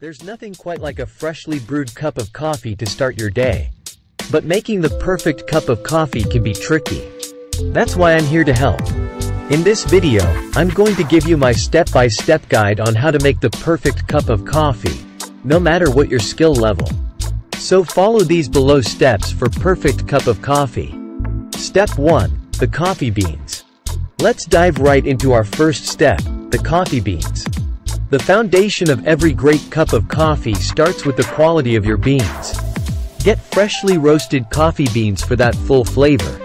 There's nothing quite like a freshly brewed cup of coffee to start your day. But making the perfect cup of coffee can be tricky. That's why I'm here to help. In this video, I'm going to give you my step-by-step guide on how to make the perfect cup of coffee, no matter what your skill level. So follow these below steps for perfect cup of coffee. Step 1. The coffee beans. Let's dive right into our first step, the coffee beans. The foundation of every great cup of coffee starts with the quality of your beans. Get freshly roasted coffee beans for that full flavor.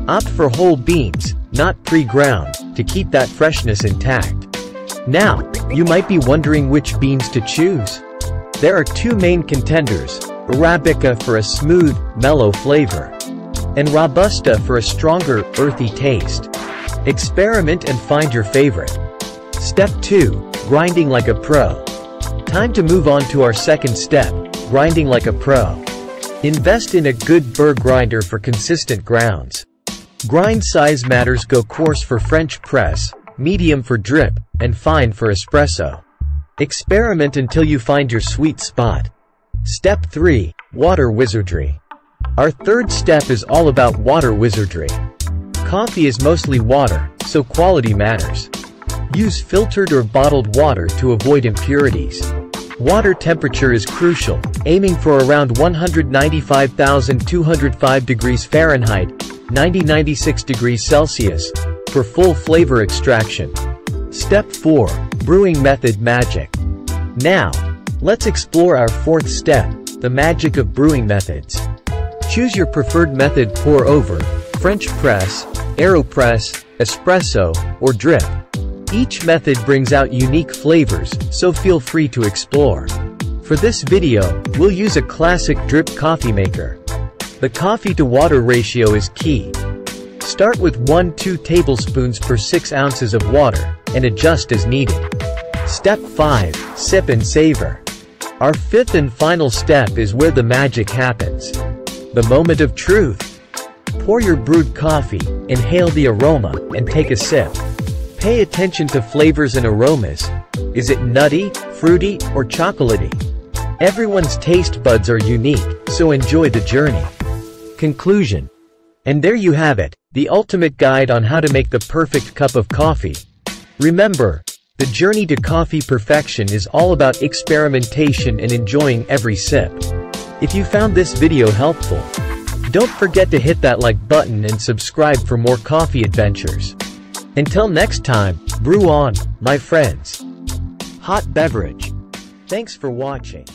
Opt for whole beans, not pre-ground, to keep that freshness intact. Now, you might be wondering which beans to choose. There are two main contenders, Arabica for a smooth, mellow flavor, and Robusta for a stronger, earthy taste. Experiment and find your favorite. Step 2. Grinding like a pro. Time to move on to our second step, grinding like a pro. Invest in a good burr grinder for consistent grounds. Grind size matters. Go coarse for French press, medium for drip, and fine for espresso. Experiment until you find your sweet spot. Step 3. Water Wizardry. Our third step is all about water wizardry. Coffee is mostly water, so quality matters. Use filtered or bottled water to avoid impurities. Water temperature is crucial, aiming for around 195,205 degrees Fahrenheit, 96 degrees Celsius, for full flavor extraction. Step 4. Brewing method magic. Now, let's explore our fourth step, the magic of brewing methods. Choose your preferred method: pour over, French press, AeroPress, espresso, or drip. Each method brings out unique flavors, so feel free to explore. For this video, we'll use a classic drip coffee maker. The coffee to water ratio is key. Start with 1-2 tablespoons per 6 ounces of water, and adjust as needed. Step 5. Sip and savor. Our fifth and final step is where the magic happens. The moment of truth. Pour your brewed coffee, inhale the aroma, and take a sip. Pay attention to flavors and aromas. Is it nutty, fruity, or chocolatey? Everyone's taste buds are unique, so enjoy the journey. Conclusion. And there you have it, the ultimate guide on how to make the perfect cup of coffee. Remember, the journey to coffee perfection is all about experimentation and enjoying every sip. If you found this video helpful, don't forget to hit that like button and subscribe for more coffee adventures. Until next time, brew on, my friends. Hot beverage. Thanks for watching.